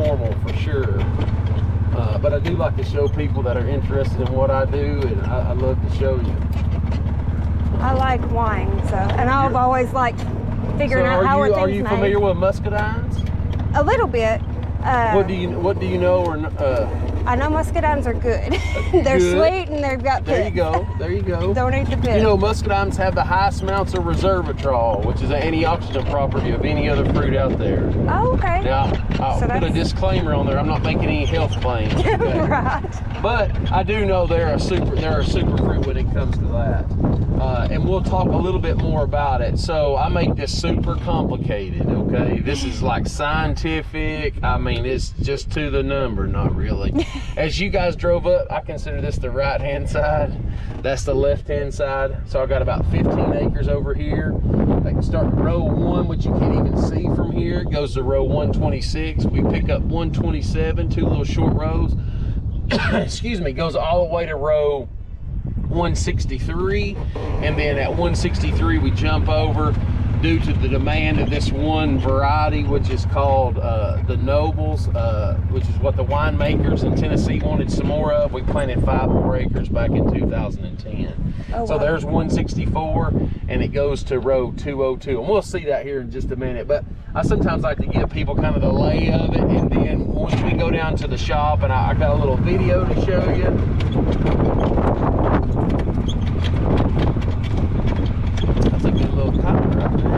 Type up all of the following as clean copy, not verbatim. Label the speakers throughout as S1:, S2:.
S1: formal for sure. But I do like to show people that are interested in what I do, and I love to show you.
S2: I like wine, so, and I've always liked figuring out how things made.
S1: Are you familiar with muscadines?
S2: A little bit.
S1: What do you know? Or
S2: I know muscadines are good. They're
S1: good.
S2: Sweet and they've got pits.
S1: There you go. There you go.
S2: Don't eat the pits.
S1: You know, muscadines have the highest amounts of resveratrol, which is an antioxidant property of any other fruit out there.
S2: Oh, okay.
S1: Now, I'll put a disclaimer on there. I'm not making any health claims. Okay?
S2: Right.
S1: But I do know they're a super fruit when it comes to that. And we'll talk a little bit more about it. So I make this super complicated, okay? This is like scientific. I mean, it's just to the number, not really. As you guys drove up, I consider this the right-hand side. That's the left-hand side. So I got about 15 acres over here. I can start row 1, which you can't even see from here. It goes to row 126. We pick up 127, 2 little short rows. Excuse me, goes all the way to row 163, and then at 163 we jump over due to the demand of this one variety, which is called the Nobles, which is what the winemakers in Tennessee wanted some more of. We planted 5 more acres back in 2010.
S2: Oh,
S1: so
S2: wow.
S1: there's 164, and it goes to row 202, and we'll see that here in just a minute. But I sometimes like to give people kind of the lay of it, and then once we go down to the shop, and I got a little video to show you. That's a good little copper right there.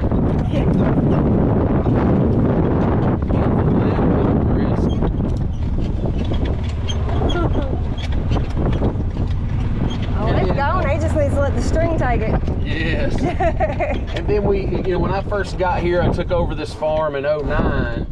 S2: Oh, it's gone. They just need to let the string take it.
S1: Yes. And then when I first got here, I took over this farm in 09.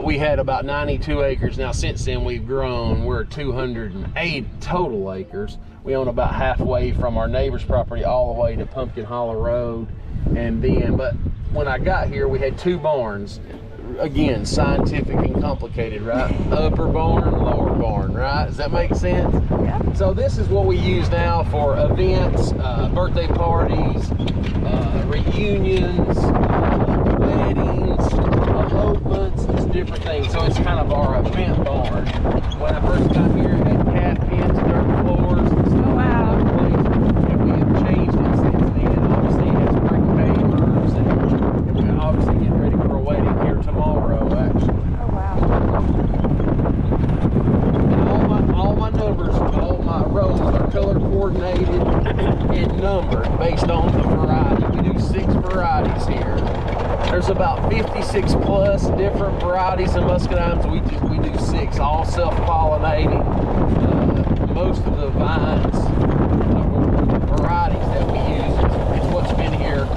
S1: We had about 92 acres. Now since then we've grown. We're 208 total acres. We own about halfway from our neighbor's property all the way to Pumpkin Hollow Road. And then, but when I got here, we had 2 barns. Again, scientific and complicated, right? Upper barn, lower barn, right? Does that make sense?
S2: Yeah.
S1: So this is what we use now for events, birthday parties, reunions, weddings, elopements, just different things. So it's kind of our event barn. When I first got here, it had cat pens, dirt floors, and stuff.
S2: Wow.
S1: And we have changed it since then. Obviously, it has brick pavers, and we're obviously getting ready for a wedding here tomorrow, actually.
S2: Oh, wow.
S1: And all my numbers, all my rows are color coordinated and numbered based on the variety. We do 6 varieties here. There's about 56 plus different varieties of muscadines. We do 6, all self-pollinating. Most of the vines, varieties that we use is what's been here.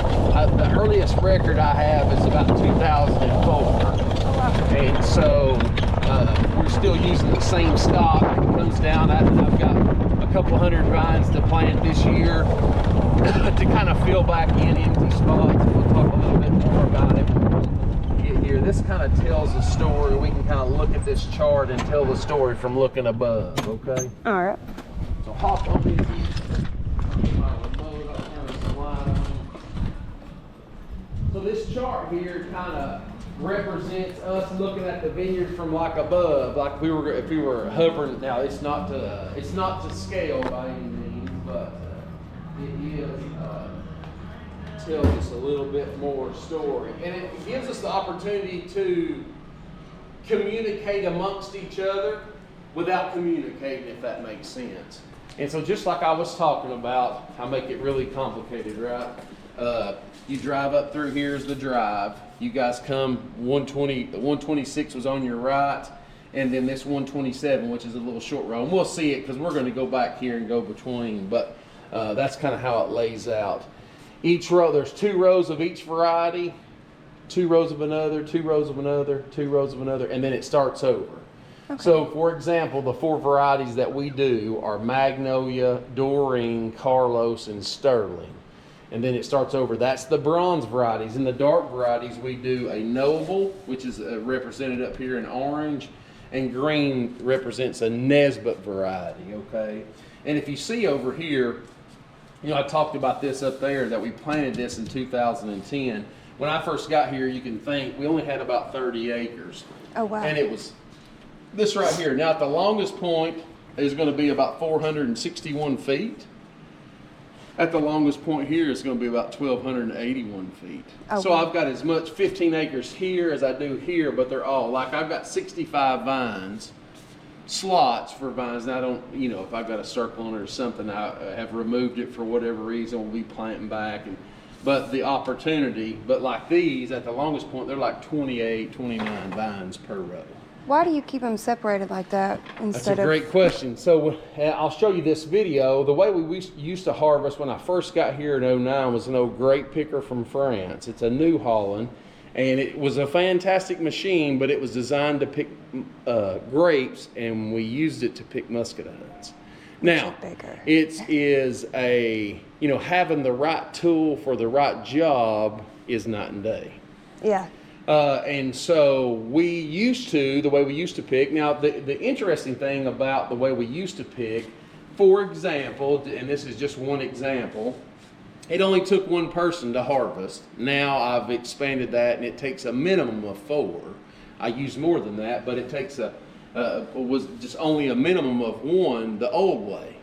S1: The earliest record I have is about 2004. And so we're still using the same stock. It comes down, I've got a couple hundred vines to plant this year to kind of fill back in empty spots. We'll talk a little bit more about it when we get here. This kind of tells a story. We can kind of look at this chart and tell the story from looking above, okay?
S2: All right.
S1: So hop on in. So this chart here kind of represents us looking at the vineyard from like above, like if we were hovering. Now it's not to scale by any means, but it is tells us a little bit more story, and it gives us the opportunity to communicate amongst each other without communicating, if that makes sense. And so just like I was talking about, I make it really complicated, right? You drive up through, here's the drive. You guys come 126 was on your right, and then this 127, which is a little short row. And we'll see it because we're going to go back here and go between, but that's kind of how it lays out. Each row, there's 2 rows of each variety, 2 rows of another, 2 rows of another, 2 rows of another, and then it starts over. Okay. So, for example, the 4 varieties that we do are Magnolia, Doreen, Carlos, and Sterling. And then it starts over. That's the bronze varieties. In the dark varieties, we do a Noble, which is represented up here in orange, and green represents a Nesbitt variety, okay? And if you see over here, you know, I talked about this up there, that we planted this in 2010. When I first got here, you can think, we only had about 30 acres.
S2: Oh, wow.
S1: And it was this right here. Now, at the longest point is going to be about 461 feet. At the longest point here is going to be about 1,281 feet.
S2: Oh,
S1: so
S2: wow.
S1: I've got as much 15 acres here as I do here, but they're all, like I've got 65 vines, slots for vines. And I don't, you know, if I've got a circle on it or something, I have removed it for whatever reason, we'll be planting back. But the opportunity, but like these, at the longest point, they're like 28, 29 vines per row.
S2: Why do you keep them separated like that instead of?
S1: That's a great question. So I'll show you this video. The way we used to harvest when I first got here in '09 was an old grape picker from France. It's a New Holland, and it was a fantastic machine, but it was designed to pick grapes, and we used it to pick muscadines. Now, it is a, you know, having the right tool for the right job is night and day.
S2: Yeah.
S1: And so the way we used to pick. Now, the interesting thing about the way we used to pick, for example, and this is just one example, it only took one person to harvest. Now I've expanded that, and it takes a minimum of 4. I use more than that, but it takes was just only a minimum of 1 the old way.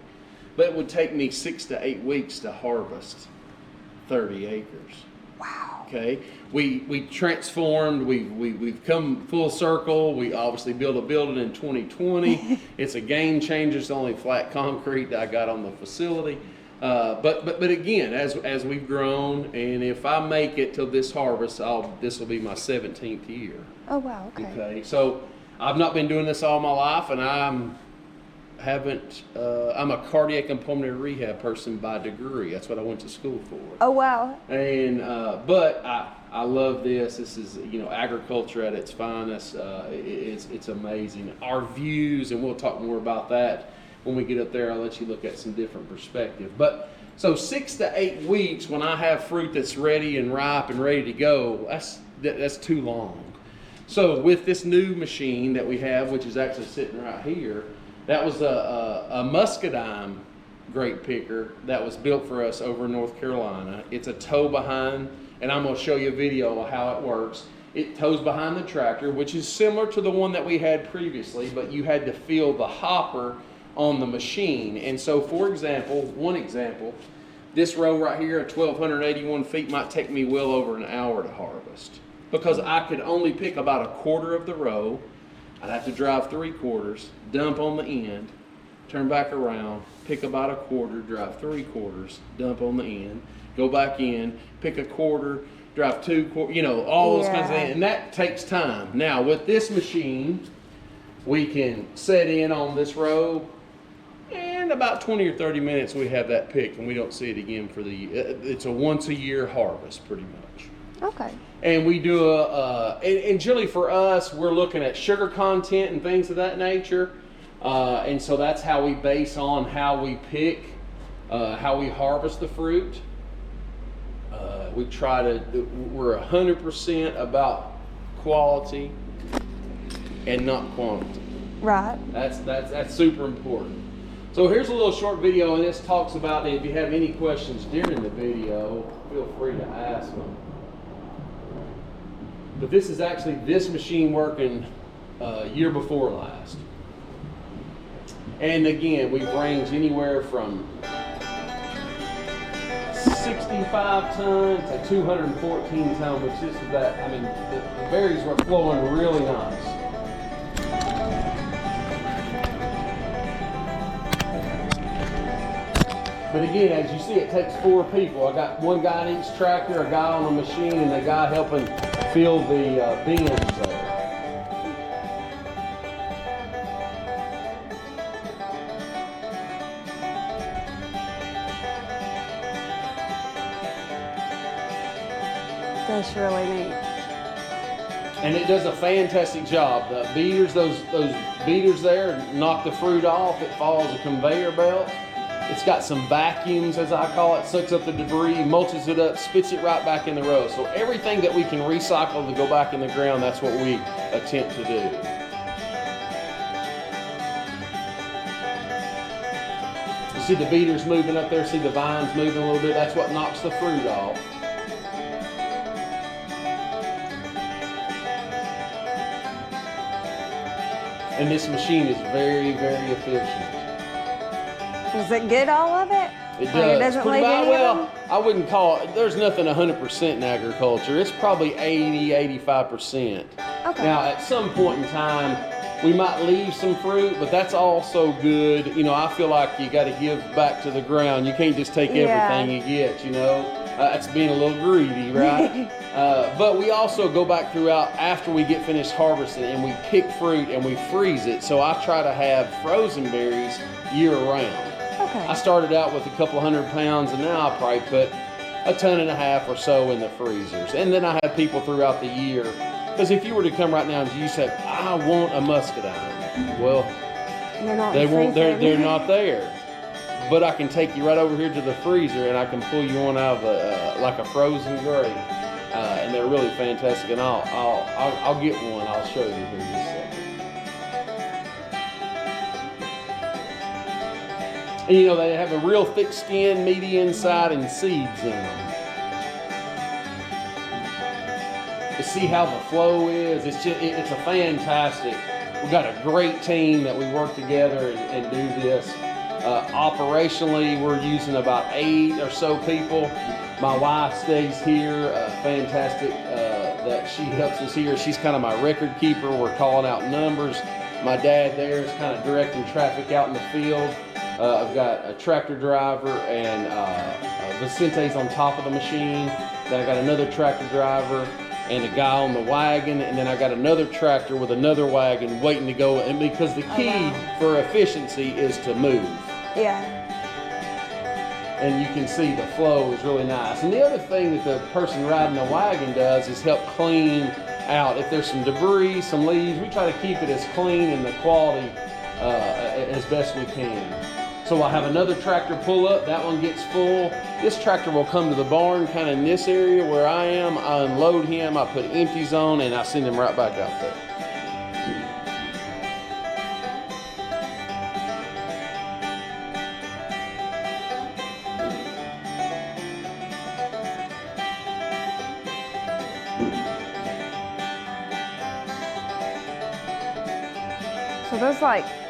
S1: But it would take me 6 to 8 weeks to harvest 30 acres.
S2: Wow.
S1: Okay, we transformed. We've come full circle. We obviously built a building in 2020. It's a game changer. It's only flat concrete that I got on the facility. But again, as we've grown, and if I make it till this harvest, this will be my 17th year.
S2: Oh wow. Okay.
S1: Okay, so I've not been doing this all my life, and I'm a cardiac and pulmonary rehab person by degree. That's what I went to school for.
S2: Oh wow.
S1: And but I love this. This is, you know, agriculture at its finest. It's amazing. Our views, and we'll talk more about that when we get up there. I'll let you look at some different perspective. But so 6 to 8 weeks when I have fruit that's ready and ripe and ready to go, that's too long. So with this new machine that we have, which is actually sitting right here, that was a muscadine grape picker that was built for us over in North Carolina. It's a tow behind, and I'm going to show you a video of how it works. It tows behind the tractor, which is similar to the one that we had previously, but you had to fill the hopper on the machine. And so, for example, one example, this row right here at 1,281 feet might take me well over an hour to harvest, because I could only pick about a quarter of the row. I'd have to drive 3/4, dump on the end, turn back around, pick about a quarter, drive 3/4, dump on the end, go back in, pick a quarter, drive 2/4, you know, all those kinds of things. And that takes time. Now, with this machine, we can set in on this row, and about 20 or 30 minutes we have that picked, and we don't see it again for it's a once a year harvest pretty much.
S2: Okay.
S1: And we do and generally for us, we're looking at sugar content and things of that nature. And so that's how we base on how we pick, how we harvest the fruit. We're 100% about quality and not quantity.
S2: Right.
S1: That's super important. So here's a little short video, and this talks about, if you have any questions during the video, feel free to ask them. But this is actually this machine working year before last. And again, we've ranged anywhere from 65 ton to 214 ton, which is that, I mean, the berries were flowing really nice. But again, as you see, it takes 4 people. I got one guy in each tractor, a guy on the machine, and a guy helping fill the bins there.
S2: That's really neat.
S1: And it does a fantastic job. The beaters, those beaters there, knock the fruit off. It follows a conveyor belt. It's got some vacuums, as I call it, sucks up the debris, mulches it up, spits it right back in the row. So everything that we can recycle to go back in the ground, that's what we attempt to do. You see the beaters moving up there, see the vines moving a little bit, that's what knocks the fruit off. And this machine is very, very efficient.
S2: Does it get all of it?
S1: It does.
S2: Like it doesn't leave any of them?
S1: I wouldn't call it, there's nothing 100% in agriculture. It's probably 80, 85%.
S2: Okay.
S1: Now, at some point in time, we might leave some fruit, but that's also good. You know, I feel like you got to give back to the ground. You can't just take everything you get, you know. That's being a little greedy, right? But we also go back throughout after we get finished harvesting and we pick fruit and we freeze it. So I try to have frozen berries year round.
S2: Okay.
S1: I started out with a couple 100 pounds and now I probably put 1.5 tons or so in the freezers. And then I have people throughout the year. Because if you were to come right now and you said, I want a muscadine, well, they're not there. But I can take you right over here to the freezer and I can pull you one out of like a frozen grape. And they're really fantastic. And I'll get one. I'll show you here in just a second. And you know, they have a real thick skin, meaty inside, and seeds in them. To see how the flow is, it's a fantastic. We've got a great team that we work together and do this. Operationally, we're using about 8 or so people. My wife stays here, fantastic that she helps us here. She's kind of my record keeper. We're calling out numbers. My dad there is kind of directing traffic out in the field. I've got a tractor driver and Vicente's on top of the machine. Then I got another tractor driver and a guy on the wagon, and then I got another tractor with another wagon waiting to go. And because the key for efficiency is to move.
S2: Yeah.
S1: And you can see the flow is really nice. And the other thing that the person riding the wagon does is help clean out. If there's some debris, some leaves, we try to keep it as clean and the quality as best we can. So I'll have another tractor pull up, that one gets full. This tractor will come to the barn kind of in this area where I am. I unload him, I put empties on, and I send him right back out there.
S2: So those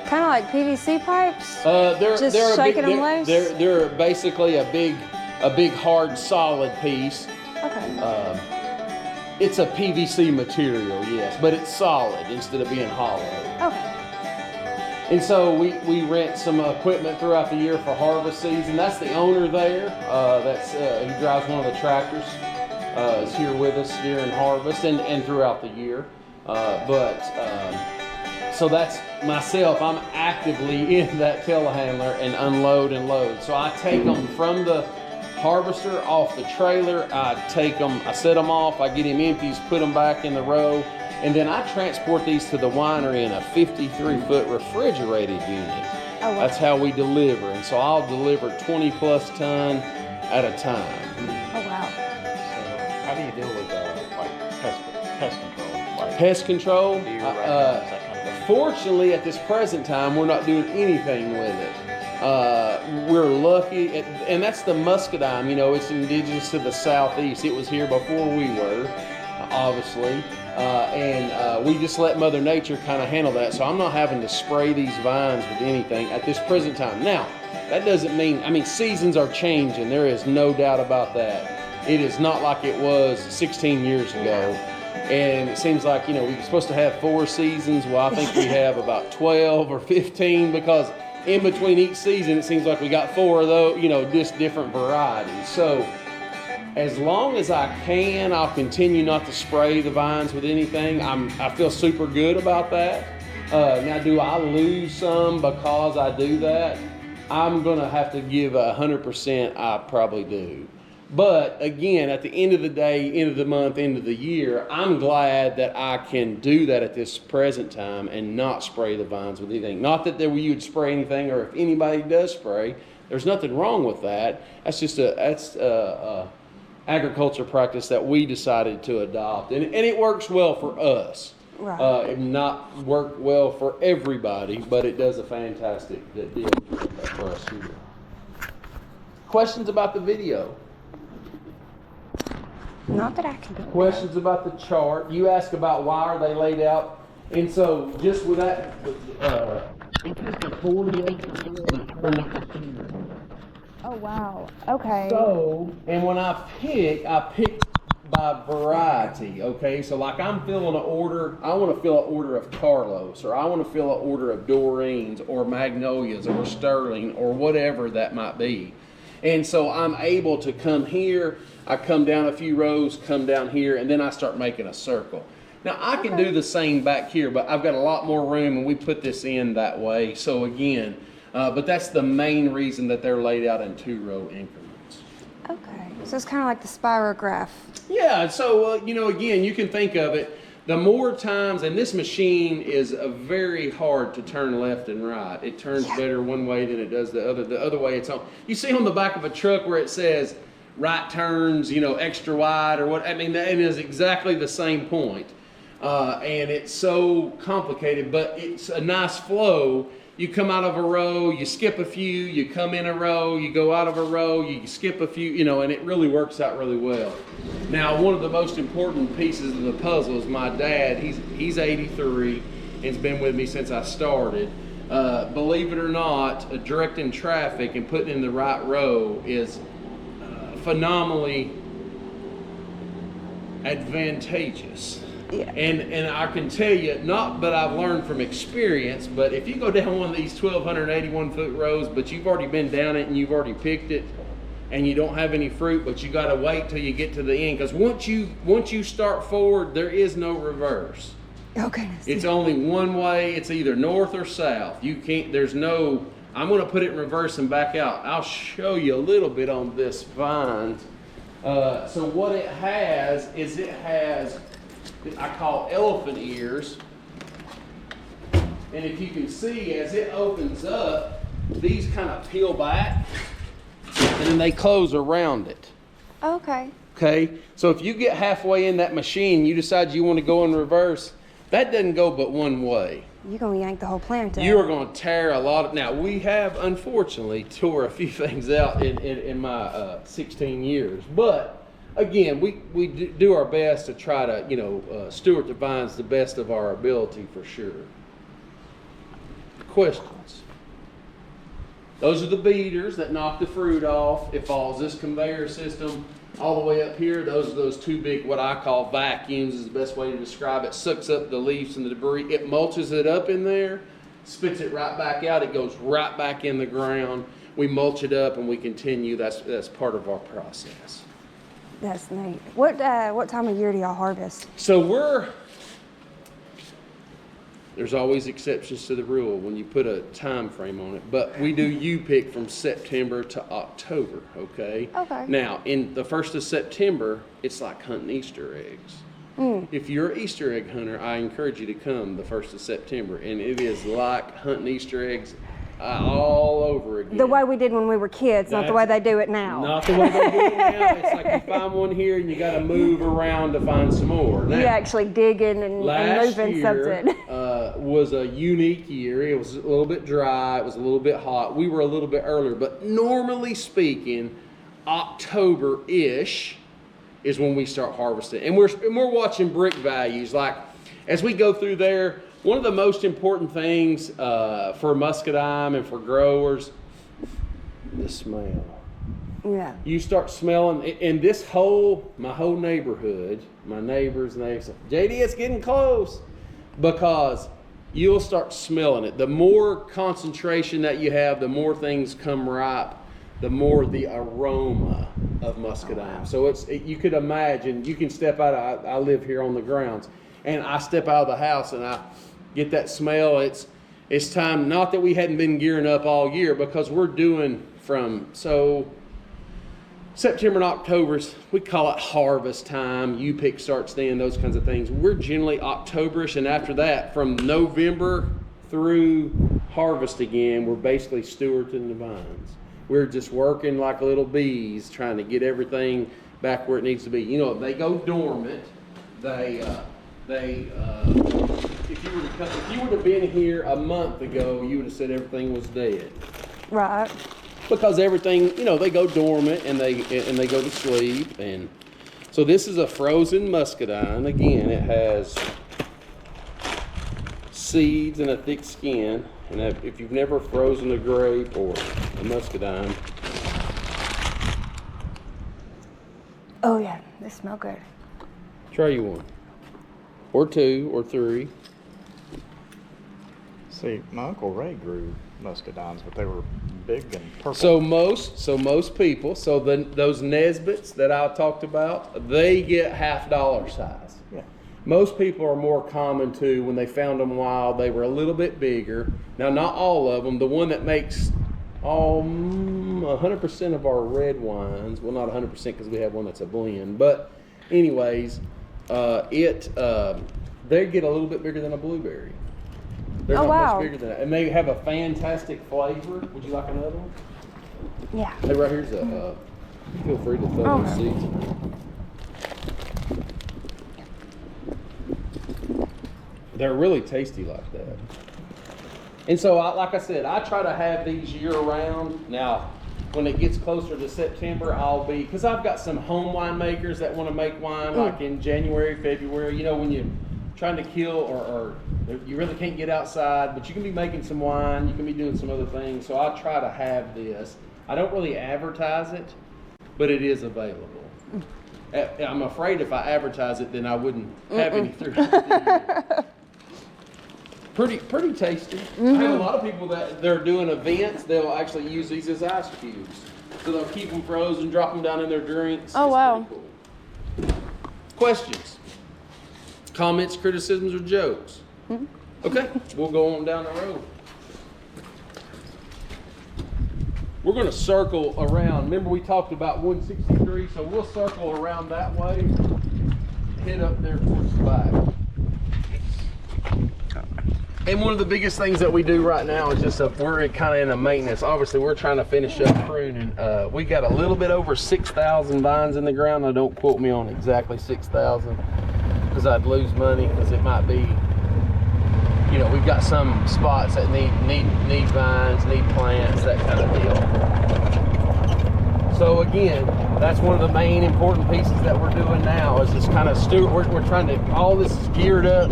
S2: kind of like PVC pipes?
S1: They're
S2: shaking them loose?
S1: They're basically a big hard solid piece.
S2: Okay.
S1: It's a PVC material, yes, but it's solid instead of being hollow.
S2: Okay.
S1: And so we rent some equipment throughout the year for harvest season. That's the owner there. He drives one of the tractors. Is here with us during harvest and throughout the year. So that's myself. I'm actively in that telehandler and unload and load. So I take them from the harvester off the trailer. I set them off. I get him empties, put them back in the row, and then I transport these to the winery in a 53-foot refrigerated unit.
S2: Oh, wow.
S1: That's how we deliver. And so I'll deliver 20 plus ton at a time.
S2: Oh, wow.
S3: So how do you deal with pest control?
S1: Pest control?
S3: Deer, rats, that kind of thing?
S1: Fortunately, at this present time, we're not doing anything with it. We're lucky, and that's the muscadine. You know, it's indigenous to the southeast. It was here before we were, obviously, and we just let Mother Nature kind of handle that. So I'm not having to spray these vines with anything at this present time. Now, that doesn't mean, seasons are changing. There is no doubt about that. It is not like it was 16 years ago. And it seems like, we're supposed to have 4 seasons. Well, I think we have about 12 or 15 because in between each season, it seems like we got 4 of those, just different varieties. So as long as I can, I'll continue not to spray the vines with anything. I feel super good about that. Now, do I lose some because I do that? I'm going to have to give 100%. I probably do. But again, at the end of the day, end of the month, end of the year, I'm glad that I can do that at this present time and not spray the vines with anything. Not that you would spray anything, or if anybody does spray, there's nothing wrong with that. That's just a agriculture practice that we decided to adopt, and it works well for us.
S2: Right.
S1: It not work well for everybody, but it does a fantastic deal for us here. Questions about the video?
S2: Not that I can do.
S1: Questions about the chart? You ask about why are they laid out And so just with that, it's just a 40 acre.
S2: Oh wow. Okay.
S1: So, and when I pick by variety, okay? So like I'm filling an order, I want to fill an order of Carlos, or I want to fill an order of Doreens, or Magnolias, or Sterling, or whatever that might be. And so I'm able to come here, I come down a few rows, come down here, and then I start making a circle. Now I can do the same back here, but I've got a lot more room, and we put this in that way. So again, but that's the main reason that they're laid out in 2-row increments.
S2: Okay. So it's kind of like the spirograph.
S1: Yeah, so, you know, again, you can think of it, the more times, and this machine is very hard to turn left and right. It turns better one way than it does the other way it's on. You see on the back of a truck where it says right turns, you know, extra wide or what, I mean, that is exactly the same point. And it's so complicated, but it's a nice flow. You come out of a row, you skip a few, you come in a row, you go out of a row, you skip a few, you know, and it really works out really well. Now, one of the most important pieces of the puzzle is my dad. He's 83 and has been with me since I started. Believe it or not, directing traffic and putting in the right row is phenomenally advantageous.
S2: Yeah.
S1: And I can tell you, not that I've learned from experience, but if you go down one of these 1,281 foot rows, but you've already been down it and you've already picked it, and you don't have any fruit, but you got to wait till you get to the end, because once you start forward, there is no reverse.
S2: Oh goodness.
S1: It's only one way. It's either north or south. You can't. There's no. I'm going to put it in reverse and back out. I'll show you a little bit on this vine. So what it has is I call elephant ears, and if you can see, as it opens up, these kind of peel back and then they close around it.
S2: Okay.
S1: Okay, so if you get halfway in that machine, you decide you want to go in reverse, that doesn't go but one way.
S2: You're gonna yank the whole plant out.
S1: You are going to tear a lot of. Now we have unfortunately tore a few things out in my 16 years, but again, we do our best to try to, steward the vines the best of our ability for sure. Questions? Those are the beaters that knock the fruit off. It follows this conveyor system all the way up here. Those are those two big, what I call vacuums is the best way to describe it. Sucks up the leaves and the debris. It mulches it up in there, spits it right back out. It goes right back in the ground. We mulch it up and we continue. That's part of our process.
S2: That's neat. What time of year do y'all harvest?
S1: So there's always exceptions to the rule when you put a time frame on it, but we do U-pick from September to October, okay?
S2: Okay.
S1: Now, in the 1st of September, it's like hunting Easter eggs. If you're an Easter egg hunter, I encourage you to come the 1st of September, and it is like hunting Easter eggs all over again.
S2: The way we did when we were kids, not the way they do it now.
S1: Not the way they do it now. It's like you find one here and you got to move around to find some more. Now,
S2: you actually digging and moving something.
S1: Was a unique year. It was a little bit dry. It was a little bit hot. We were a little bit earlier, but normally speaking, October-ish is when we start harvesting. And we're watching brick values. Like as we go through there, one of the most important things for muscadine and for growers, the smell.
S2: Yeah.
S1: You start smelling, and my whole neighborhood, my neighbors, and they say, JD, it's getting close, because you'll start smelling it. The more concentration that you have, the more things come ripe, the more the aroma of muscadine. So you could imagine, you can step out, I live here on the grounds, and I step out of the house and I get that smell. It's time, not that we hadn't been gearing up all year, because we're doing September and October, we call it harvest time. U-pick starts then, those kinds of things. We're generally Octoberish, and after that, from November through harvest again, we're basically stewarding the vines. We're just working like little bees, trying to get everything back where it needs to be. You know, they go dormant. If you would have been here a month ago, you would have said everything was dead.
S2: Right.
S1: Because everything, they go dormant and they go to sleep. And so this is a frozen muscadine. Again, it has seeds and a thick skin. And if you've never frozen a grape or a muscadine,
S2: Oh yeah, they smell good.
S1: try you one. Or two or three.
S3: See, my Uncle Ray grew muscadines, but they were big and purple.
S1: So most people, those Nesbits that I talked about, they get $50 size.
S3: Yeah.
S1: Most people are more common too. When they found them wild, they were a little bit bigger. Now, not all of them. The one that makes 100% of our red wines, well, not 100% because we have one that's a blend, but anyways, they get a little bit bigger than a blueberry. They're
S2: Oh,
S1: not
S2: wow.
S1: much bigger than that. And they have a fantastic flavor. Would you like another one?
S2: Yeah.
S1: Hey, right here's a, feel free to throw those seeds in there. They're really tasty like that. And so, like I said, I try to have these year round. Now, when it gets closer to September, because I've got some home winemakers that want to make wine like in January, February. You know, when you're trying to kill or you really can't get outside, but you can be making some wine, you can be doing some other things. So I try to have this. I don't really advertise it, but it is available. I'm afraid if I advertise it, then I wouldn't have any through. Pretty tasty. I have a lot of people that they're doing events, they'll actually use these as ice cubes. So they'll keep them frozen, drop them down in their drinks.
S2: Oh,
S1: It's
S2: wow.
S1: pretty cool. Questions? Comments, criticisms, or jokes? Okay, we'll go on down the road. We're going to circle around. Remember we talked about 163, so we'll circle around that way, head up there towards the back. And one of the biggest things that we do right now is just we're kind of in a maintenance. Obviously, we're trying to finish up pruning. We got a little bit over 6,000 vines in the ground. Now, don't quote me on exactly 6,000 because I'd lose money because it might be, you know, we've got some spots that need vines, need plants, that kind of deal. So again, that's one of the main important pieces that we're doing now is this kind of we're trying to, all this is geared up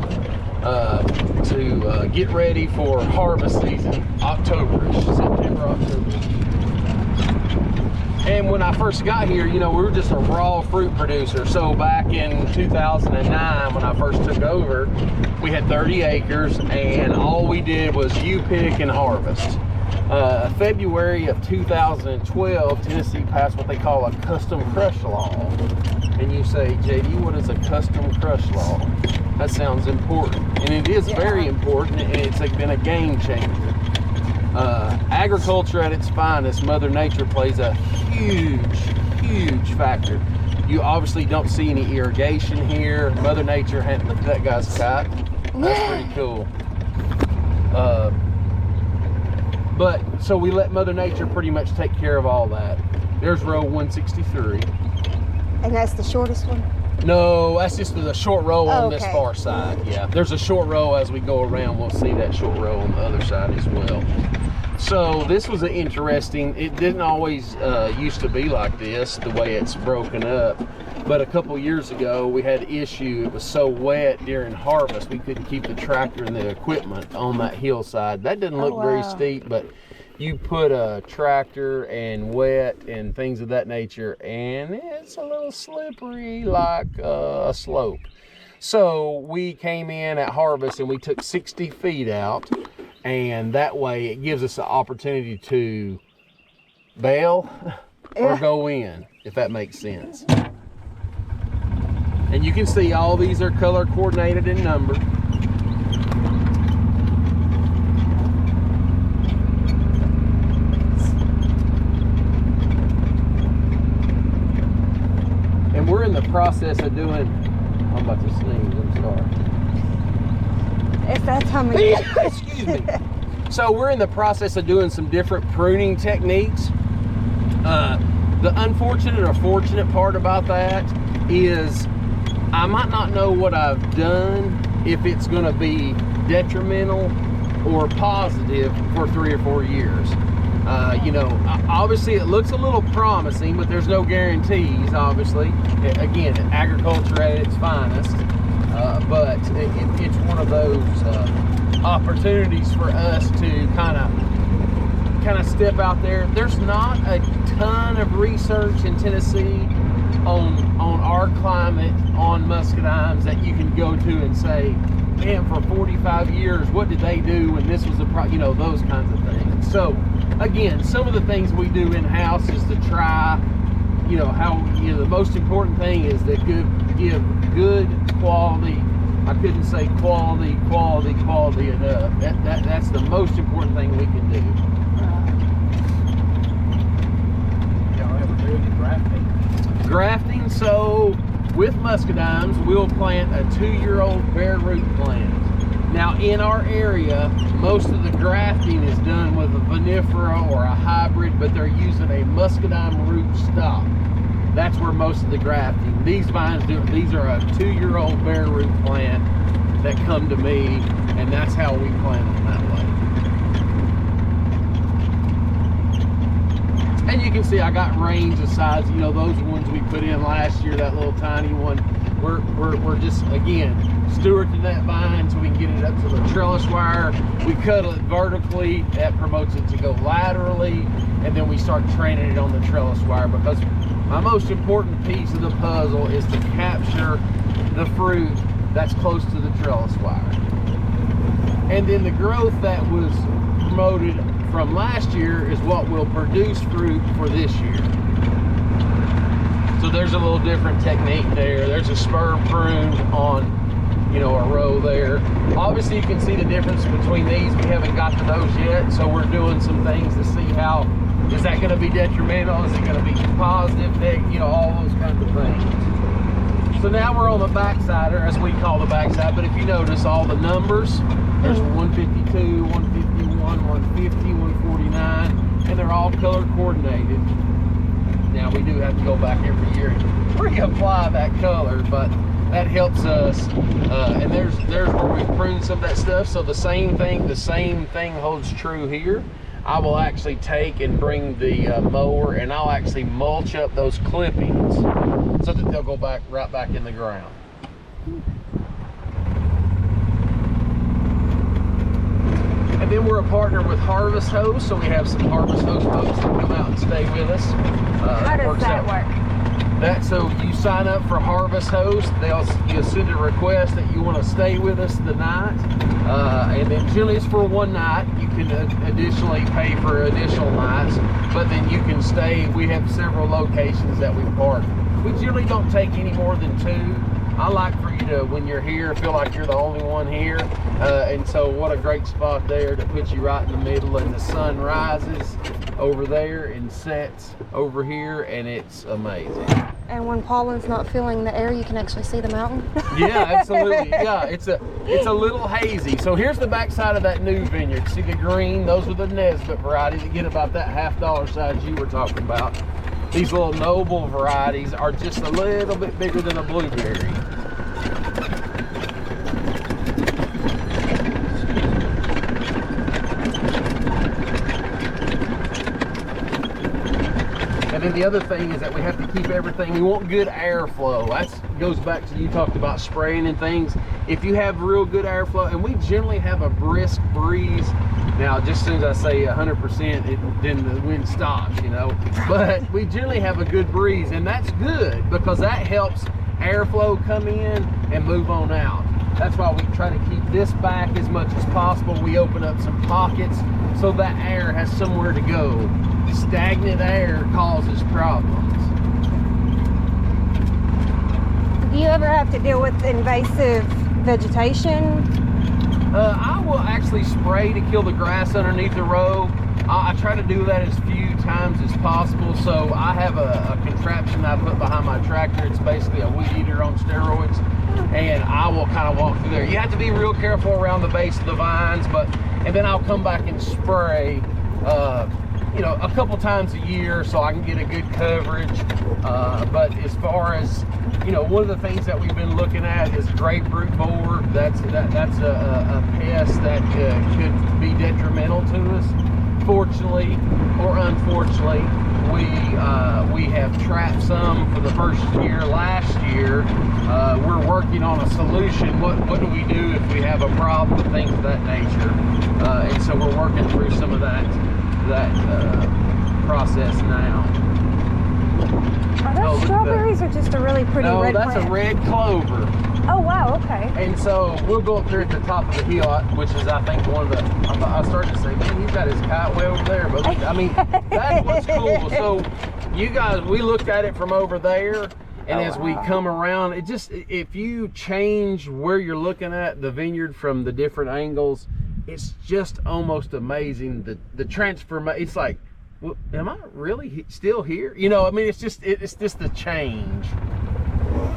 S1: to get ready for harvest season, September, October. And when I first got here, you know, we were just a raw fruit producer. So back in 2009, when I first took over, we had 30 acres and all we did was pick and harvest. February of 2012, Tennessee passed what they call a custom crush law. And you say, JD, what is a custom crush law? That sounds important. And it is very important, and it's been a game changer. Agriculture at its finest, Mother Nature plays a huge factor. You obviously don't see any irrigation here. Mother Nature, look at that guy's kite. That's pretty cool. But so we let Mother Nature pretty much take care of all that. There's row 163.
S2: And that's the shortest one?
S1: No, that's just the short row on this
S2: Okay.
S1: far side. Yeah, there's a short row as we go around. We'll see that short row on the other side as well. So this was it didn't always used to be like this, the way it's broken up. But a couple years ago, we had issue. It was so wet during harvest, we couldn't keep the tractor and the equipment on that hillside. That didn't look very steep, but you put a tractor and wet and things of that nature, and it's a little slippery like a slope. So we came in at harvest and we took 60 feet out, and that way it gives us the opportunity to bail or go in, if that makes sense. And you can see all these are color coordinated and numbered. And we're in the process of doing, I'm about to sneeze, I'm sorry.
S2: It's that time of year.
S1: Excuse me. So we're in the process of doing some different pruning techniques. The unfortunate or fortunate part about that is I might not know what I've done, if it's going to be detrimental or positive for 3 or 4 years. You know, obviously it looks a little promising, but there's no guarantees, obviously. Again, agriculture at its finest. But it's one of those, opportunities for us to kind of step out there. There's not a ton of research in Tennessee on our climate on muscadines that you can go to and say, man, for 45 years, what did they do when this was those kinds of things. So again, some of the things we do in-house is to try, the most important thing is to give good quality. I couldn't say quality enough. That's the most important thing we can do.
S4: Y'all ever do any grafting?
S1: So with muscadines, we'll plant a 2-year-old bare root plant. Now in our area, most of the grafting is done with a vinifera or a hybrid, but they're using a muscadine root stock. That's where most of the grafting. These vines these are a 2-year-old bare root plant that come to me, and that's how we plant them that way. And you can see I got range of size, those ones we put in last year, that little tiny one. We're just, again, stewarding that vine so we can get it up to the trellis wire. We cut it vertically, that promotes it to go laterally, and then we start training it on the trellis wire, because my most important piece of the puzzle is to capture the fruit that's close to the trellis wire. And then the growth that was promoted from last year is what will produce fruit for this year. So there's a little different technique there. There's a spur prune on, a row there. Obviously you can see the difference between these. We haven't got to those yet, so we're doing some things to see how, is that going to be detrimental? Is it going to be positive? All those kinds of things. So now we're on the backside, or as we call the backside, but if you notice all the numbers, there's 152, 151, 150, 149, and they're all color coordinated. Now we do have to go back every year and reapply that color, but that helps us. And there's where we prune some of that stuff. So the same thing holds true here. I will actually take and bring the mower, and I'll actually mulch up those clippings so that they'll go right back in the ground. And then we're a partner with Harvest Host, so we have some Harvest Host folks that come out and stay with us.
S2: How does that work?
S1: So you sign up for Harvest Host, you'll send a request that you want to stay with us the night, and then generally it's for one night. You can additionally pay for additional nights, but then you can stay. We have several locations that we park. We generally don't take any more than 2. I like for you to, when you're here, feel like you're the only one here, and so what a great spot there to put you right in the middle, and the sun rises over there and sets over here, and it's amazing.
S5: And when pollen's not filling the air, you can actually see the mountain.
S1: Yeah, absolutely. Yeah, it's a little hazy. So here's the backside of that new vineyard. See the green? Those are the Nesbitt varieties that get about that $50 size you were talking about. These little noble varieties are just a little bit bigger than a blueberry. And then the other thing is that we have to keep everything, we want good airflow. That goes back to, you talked about spraying and things. If you have real good airflow, and we generally have a brisk breeze. Now, just as soon as I say 100%, then the wind stops, But we generally have a good breeze, and that's good because that helps airflow come in and move on out. That's why we try to keep this back as much as possible. We open up some pockets so that air has somewhere to go. Stagnant air causes problems.
S2: Do you ever have to deal with invasive vegetation?
S1: I will actually spray to kill the grass underneath the row. I try to do that as few times as possible. So I have a contraption I put behind my tractor. It's basically a weed eater on steroids, and I will kind of walk through there. You have to be real careful around the base of the vines, and then I'll come back and spray a couple times a year so I can get a good coverage. But as far as, one of the things that we've been looking at is grapefruit borer. That's a pest that could be detrimental to us, fortunately or unfortunately. We have trapped some for the first year. Last year, we're working on a solution. What do we do if we have a problem, things of that nature? And so we're working through some of that process now.
S2: Are those strawberries or just a really pretty red
S1: plant? No, that's a red clover.
S2: Oh, wow, okay.
S1: And so we'll go up there at the top of the hill, which is, I think, one of the, I started to say, man, he's got his kite way over there. But, I mean, that's what's cool. So, you guys, we looked at it from over there, and as we come around, it just, if you change where you're looking at the vineyard from the different angles, it's just almost amazing. The transformation, it's like, well, am I really still here? You know, I mean, it's just the change.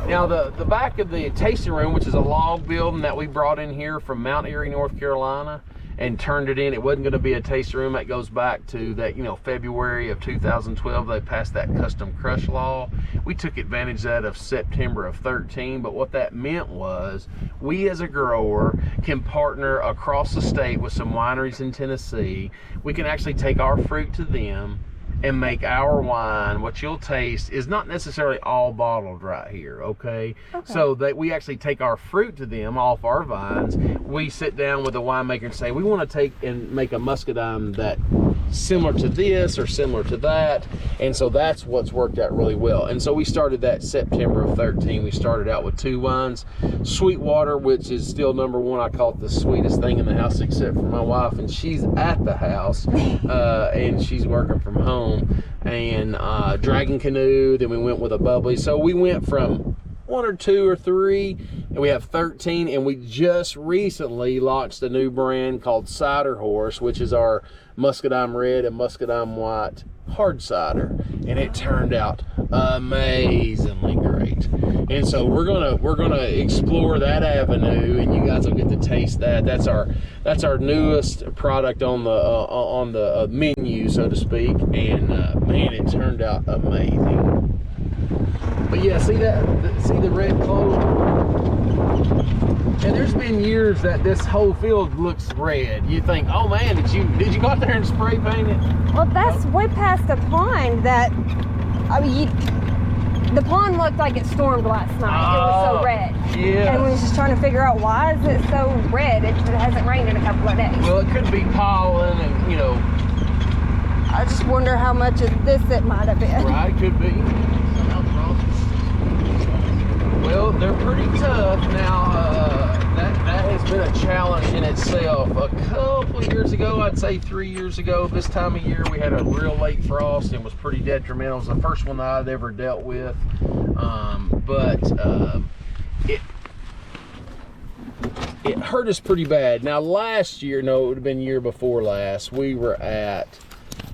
S1: Now, the back of the tasting room, which is a log building that we brought in here from Mount Airy, North Carolina, and turned it in. It wasn't going to be a tasting room. That goes back to that, February of 2012. They passed that custom crush law. We took advantage of that of September of 13. But what that meant was we as a grower can partner across the state with some wineries in Tennessee. We can actually take our fruit to them and make our wine. What you'll taste is not necessarily all bottled right here, okay? So that we actually take our fruit to them off our vines. We sit down with the winemaker and say, we want to take and make a muscadine that similar to this or similar to that. And so that's what's worked out really well. And so we started that September of 13. We started out with 2 wines. Sweetwater, which is still number 1. I call it the sweetest thing in the house except for my wife, and she's at the house and she's working from home. And Dragon Canoe, then we went with a bubbly. So we went from 1 or 2 or 3, and we have 13, and we just recently launched a new brand called Cider Horse, which is our muscadine red and muscadine white hard cider, and it turned out amazingly great. And so we're gonna explore that avenue, and you guys will get to taste that. That's our newest product on the menu, so to speak. And man, it turned out amazing. But yeah, see the red clover? And there's been years that this whole field looks red. You think, oh man, did you go out there and spray paint it?
S2: Well, that's way past a pond that, I mean, the pond looked like it stormed last night. It was so red.
S1: Yeah.
S2: And we was just trying to figure out why is it so red? It hasn't rained in a couple of days.
S1: Well, it could be pollen and,
S2: I just wonder how much of this it might have been.
S1: Right, could be. Well, they're pretty tough. Now, that has been a challenge in itself. A couple years ago, I'd say 3 years ago, this time of year, we had a real late frost and was pretty detrimental. It was the first one that I'd ever dealt with. It hurt us pretty bad. Now, last year, no, it would have been year before last, we were at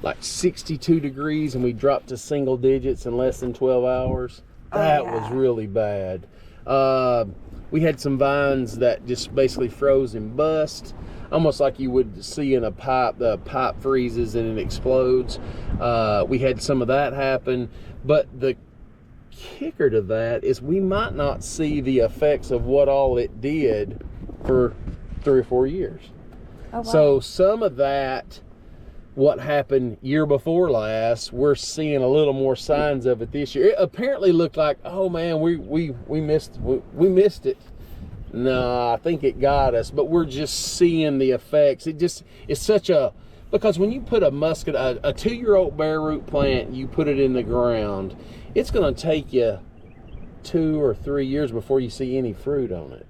S1: like 62 degrees and we dropped to single digits in less than 12 hours. That was really bad. We had some vines that just basically froze and bust, almost like you would see in a pipe. The pipe freezes and it explodes. We had some of that happen, but the kicker to that is we might not see the effects of what all it did for 3 or 4 years. Oh, wow. So some of that, what happened year before last, we're seeing a little more signs of it this year. It apparently looked like, oh man, we missed it. No, I think it got us, but we're just seeing the effects. It's such a, because when you put a 2-year-old bare root plant, you put it in the ground, it's going to take you 2 or 3 years before you see any fruit on it.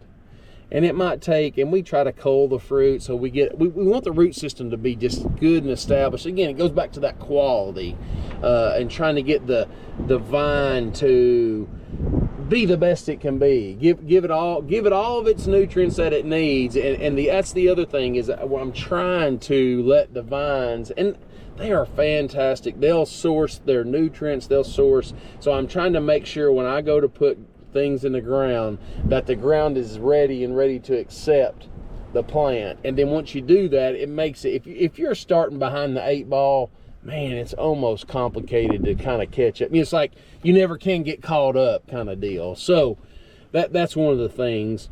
S1: And it might take, and we try to cull the fruit, so we want the root system to be just good and established. Again, it goes back to that quality and trying to get the vine to be the best it can be. Give it all of its nutrients that it needs. And that's the other thing is I'm trying to let the vines, and they are fantastic. They'll source their nutrients. So I'm trying to make sure when I go to put things in the ground that the ground is ready to accept the plant. And then once you do that, it makes it, if you're starting behind the 8 ball, man, it's almost complicated to kind of catch up. I mean, it's like you never can get caught up kind of deal. So that's one of the things.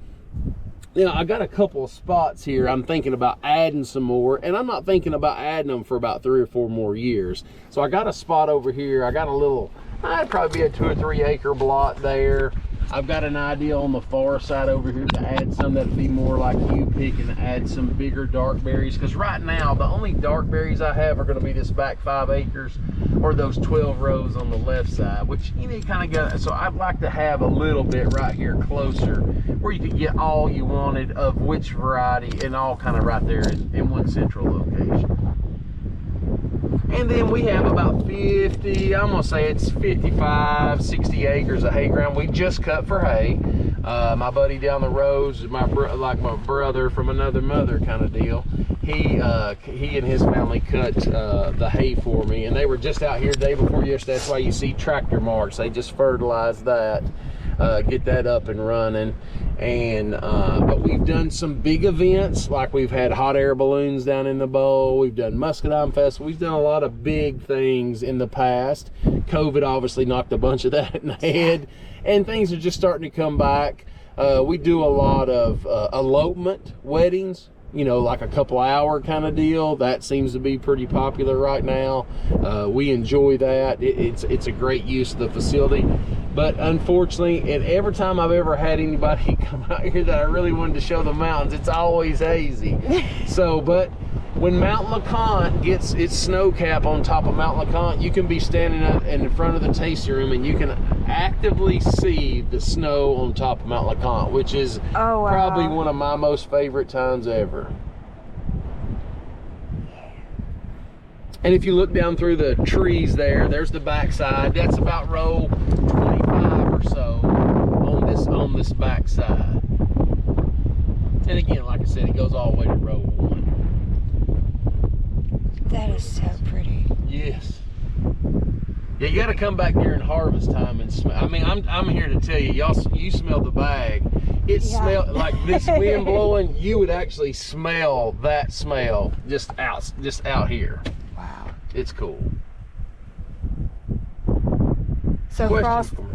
S1: Now, I got a couple of spots here I'm thinking about adding some more, and I'm not thinking about adding them for about 3 or 4 more years. So I got a spot over here. I got a little, I'd probably be a 2 or 3 acre blot there. I've got an idea on the far side over here to add some that'd be more like you picking, to add some bigger dark berries. Because right now, the only dark berries I have are going to be this back 5 acres or those 12 rows on the left side, which you kind of got. So I'd like to have a little bit right here closer where you could get all you wanted of which variety and all kind of right there in one central location. And then we have about 50, I'm gonna say it's 55, 60 acres of hay ground we just cut for hay. My buddy down the road, like my brother from another mother kind of deal. He and his family cut the hay for me, and they were just out here the day before yesterday. That's why you see tractor marks. They just fertilized that, get that up and running. And but we've done some big events, like we've had hot air balloons down in the bowl, we've done muscadine festival, we've done a lot of big things in the past. COVID obviously knocked a bunch of that in the head, and things are just starting to come back. We do a lot of elopement weddings, you know, like a couple hour kind of deal. That seems to be pretty popular right now. We enjoy that. It's a great use of the facility. But unfortunately, and every time I've ever had anybody come out here that I really wanted to show the mountains, it's always hazy. So, but when Mount LeConte gets its snow cap on top of Mount LeConte, you can be standing up in front of the tasting room and you can actively see the snow on top of Mount LeConte, which is probably one of my most favorite times ever. And if you look down through the trees there's the backside. That's about row 25 or so on this backside. And again, like I said, it goes all the way to row 1.
S2: That is so pretty.
S1: Yes. Yeah, you got to come back during harvest time and smell. I mean, I'm here to tell you, you smell the bag. It smelled like this wind blowing. You would actually smell that smell just out here. It's cool.
S2: So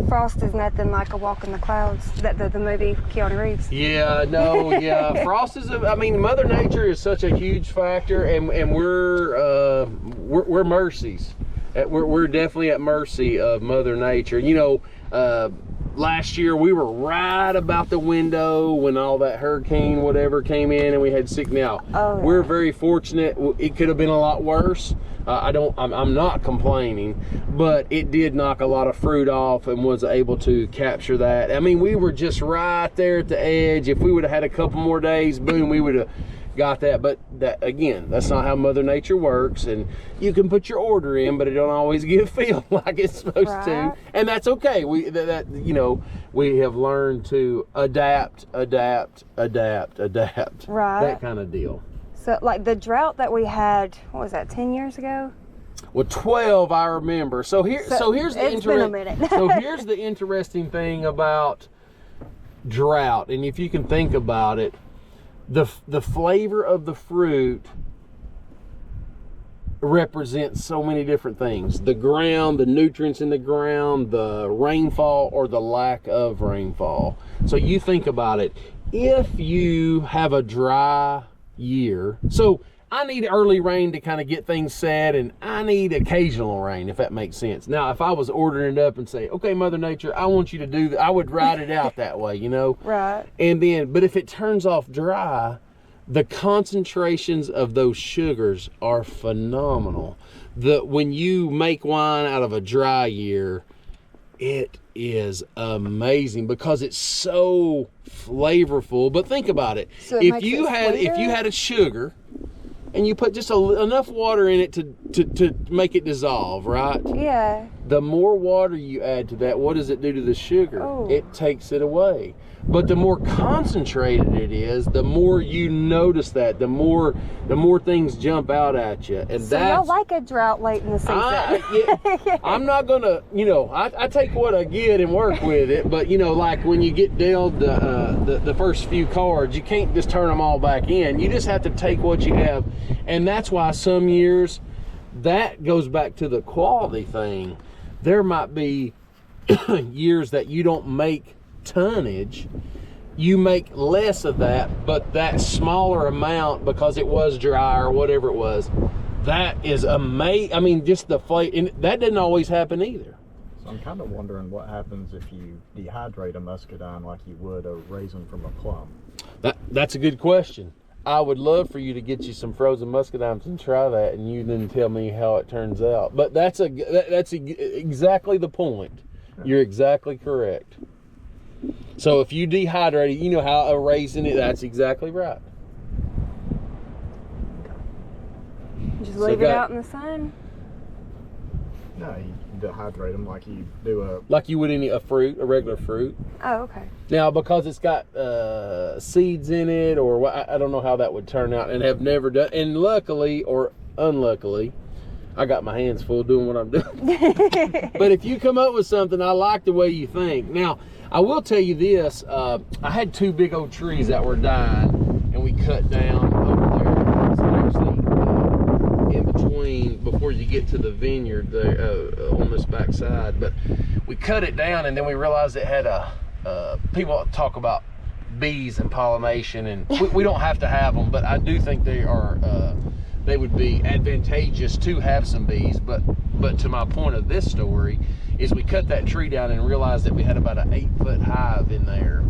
S2: Frost is nothing like A Walk in the Clouds, the movie Keanu Reeves.
S1: Yeah, no, yeah. Frost is, I mean, Mother Nature is such a huge factor, and we're mercies. We're definitely at mercy of Mother Nature. You know, last year we were right about the window when all that hurricane whatever came in and we had sick. Now we're very fortunate. It could have been a lot worse. I'm not complaining, but it did knock a lot of fruit off and was able to capture that. I mean, we were just right there at the edge. If we would have had a couple more days, boom, we would have got that. But that, again, that's not how Mother Nature works. And you can put your order in, but it don't always get filled like it's supposed to. And that's okay. We have learned to adapt. Right. That kind of deal.
S2: So, like the drought that we had, what was that, 10 years ago?
S1: Well, 12, I remember. So here's the interesting thing about drought, and if you can think about it, the flavor of the fruit represents so many different things. The ground, the nutrients in the ground, the rainfall or the lack of rainfall. So you think about it. If you have a dry year, so I need early rain to kind of get things set, and I need occasional rain, if that makes sense. Now, if I was ordering it up and say, okay, Mother Nature, I want you to do that, I would write it out that way, you know?
S2: Right.
S1: And then, but if it turns off dry, the concentrations of those sugars are phenomenal. When you make wine out of a dry year, it is amazing because it's so flavorful. But think about it.
S2: So
S1: if you had a sugar and you put just enough water in it to make it dissolve, right?
S2: Yeah.
S1: The more water you add to that, what does it do to the sugar? It takes it away. But the more concentrated it is, the more you notice that, the more things jump out at you. And
S2: so y'all like a drought late in the season.
S1: I'm not gonna, I take what I get and work with it. But like when you get dealt the first few cards, you can't just turn them all back in. You just have to take what you have, and that's why some years, that goes back to the quality thing. There might be years that you don't make tonnage, you make less of that, but that smaller amount because it was dry or whatever it was. That is amazing. I mean, just the flavor, and that didn't always happen either.
S3: So I'm kind of wondering what happens if you dehydrate a muscadine like you would a raisin from a plum.
S1: That's a good question. I would love for you to get you some frozen muscadines and try that, and you then tell me how it turns out. But that's exactly the point. You're exactly correct. So if you dehydrate it, you know how a raisin is. That's exactly right.
S2: Just leave it out in the sun.
S3: No, you dehydrate them like you do
S1: like you would a regular fruit.
S2: Oh, okay.
S1: Now, because it's got seeds in it, or I don't know how that would turn out, and have never done. And luckily or unluckily, I got my hands full doing what I'm doing. But if you come up with something, I like the way you think. Now, I will tell you this: I had 2 big old trees that were dying, and we cut down over there. It's actually in between before you get to the vineyard there on this back side. But we cut it down, and then we realized it had people talk about bees and pollination, and we don't have to have them, but I do think they would be advantageous to have some bees. But to my point of this story is we cut that tree down and realized that we had about an 8-foot hive in there.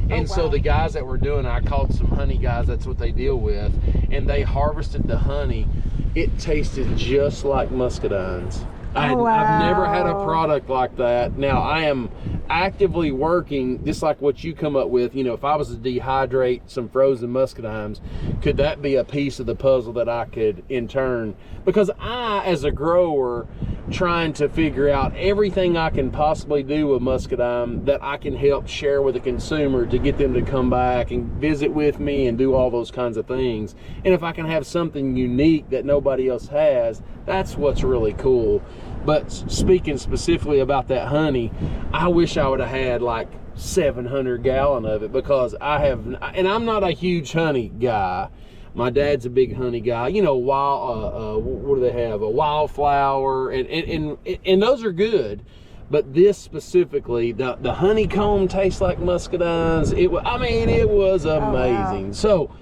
S1: And so the guys that were doing it, I called some honey guys, that's what they deal with, and they harvested the honey. It tasted just like muscadines. I've never had a product like that. Now, I am actively working, just like what you come up with. You know, if I was to dehydrate some frozen muscadines, could that be a piece of the puzzle that I could in turn? Because I, as a grower, trying to figure out everything I can possibly do with muscadine that I can help share with the consumer to get them to come back and visit with me and do all those kinds of things. And if I can have something unique that nobody else has, that's what's really cool. But speaking specifically about that honey, I wish I would have had like 700 gallon of it, because and I'm not a huge honey guy. My dad's a big honey guy. You know, what do they have? A wildflower, and those are good. But this specifically, the honeycomb tastes like muscadines. It was amazing.
S2: Wow.
S1: So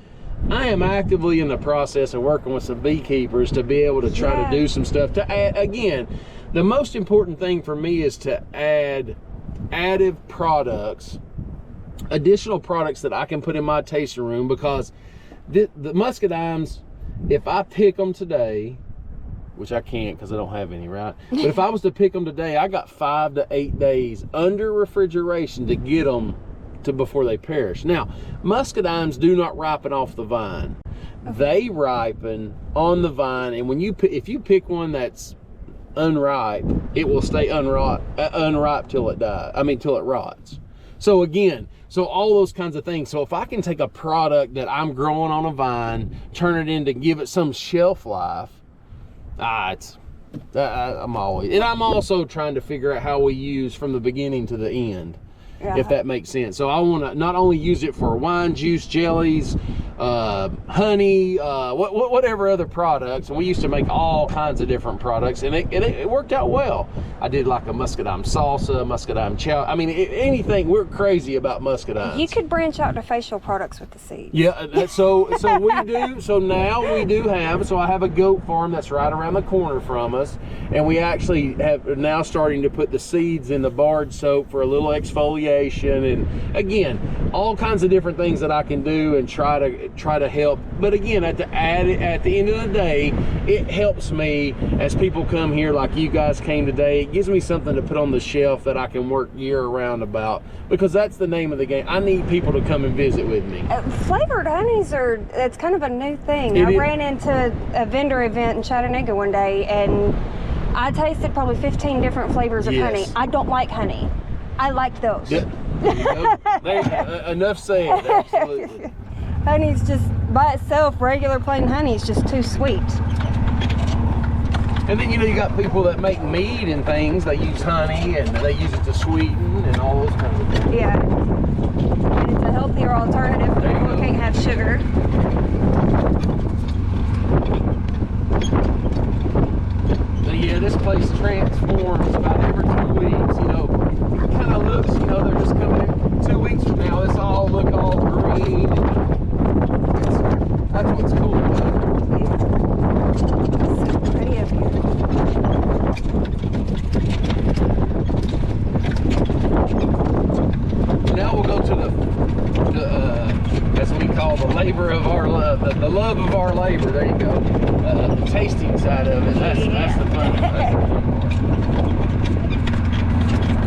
S1: I am actively in the process of working with some beekeepers to be able to try to do some stuff to add. Again, the most important thing for me is to add additive products, additional products that I can put in my tasting room, because the muscadines, if I pick them today, which I can't because I don't have any, right? But if I was to pick them today, I got 5 to 8 days under refrigeration to get them to before they perish. Now, muscadines do not ripen off the vine. They ripen on the vine, and if you pick one that's unripe, it will stay unripe till it dies. Till it rots. So again, all those kinds of things. So if I can take a product that I'm growing on a vine, turn it into, give it some shelf life, I'm also trying to figure out how we use from the beginning to the end. If that makes sense. So I want to not only use it for wine, juice, jellies, honey, whatever other products. And we used to make all kinds of different products, and it worked out well. I did like a muscadine salsa, muscadine chow. Anything. We're crazy about muscadines.
S2: You could branch out to facial products with the seeds.
S1: Yeah, so we do. So now we do have. So I have a goat farm that's right around the corner from us, and we actually have now starting to put the seeds in the barred soap for a little exfoliation. And again, all kinds of different things that I can do and try to help. But again, at the end of the day, it helps me as people come here like you guys came today. It gives me something to put on the shelf that I can work year round about, because that's the name of the game. I need people to come and visit with me.
S2: Flavored honeys it's kind of a new thing. I ran into a vendor event in Chattanooga one day, and I tasted probably 15 different flavors of honey. I don't like honey. I like those.
S1: Yeah. Enough said, absolutely.
S2: Honey's just, by itself, regular plain honey is just too sweet.
S1: And then, you got people that make mead and things. They use honey, and they use it to sweeten and all those kinds of things.
S2: Yeah. And it's a healthier alternative for people who can't have sugar.
S1: But yeah, this place transforms about every 2 weeks. It kind of looks, they're just coming in 2 weeks from now. This all look all tasting side of it. That's the fun.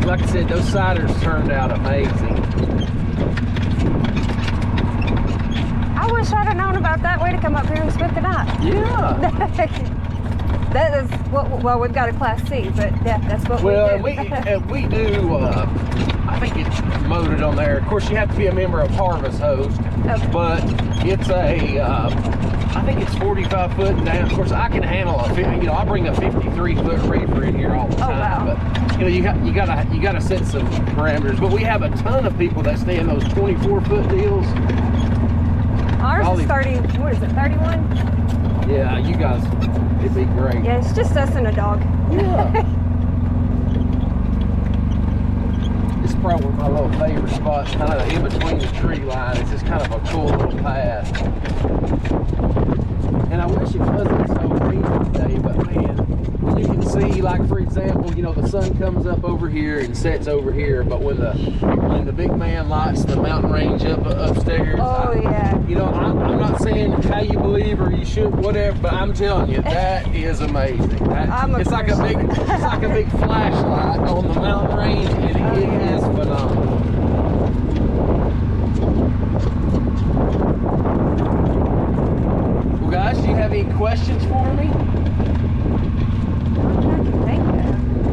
S1: Like I said, those ciders turned out amazing.
S2: I wish I'd have known about that way to come up here and spend the night.
S1: Yeah.
S2: That is what, well, we've got a Class C, but yeah, that's what we do.
S1: we do, I think it's promoted on there. Of course, you have to be a member of Harvest Host,
S2: Okay.
S1: but it's I think it's 45 foot and down. Of course, I can handle I bring a 53 foot reefer in here all the time.
S2: wow.
S1: But you gotta set some parameters. But we have a ton of people that stay in those 24 foot deals.
S2: Ours is 30, what is it, 31?
S1: Yeah, you guys, it'd be great.
S2: Yeah, it's just us and a dog.
S1: Yeah. It's probably one of my little favorite spots, kind of in between the tree line. It's just kind of a cool little path. And I wish it wasn't so rainy today, but man, you can see, like for example, the sun comes up over here and sets over here, but when the big man lights the mountain range upstairs.
S2: Oh yeah.
S1: I'm not saying how you believe or you should, whatever, but I'm telling you, that is amazing. It's like a big flashlight on the mountain range, and it is phenomenal. Well, guys, do you have any questions for me?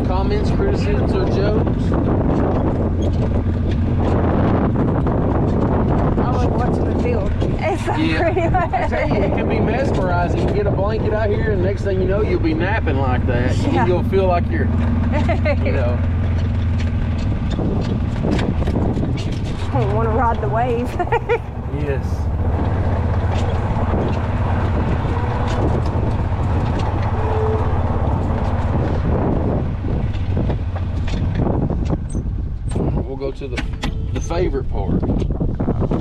S1: Comments, criticisms, or jokes?
S2: I love watching the field. It's so pretty.
S1: I tell you, it can be mesmerizing. You get a blanket out here, and next thing you know, you'll be napping like that.
S2: Yeah.
S1: You'll feel like you're,
S2: I want to ride the wave.
S1: Yes. We'll go to the favorite part.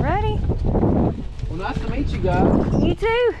S2: Ready?
S1: Well, nice to meet you guys.
S2: You too.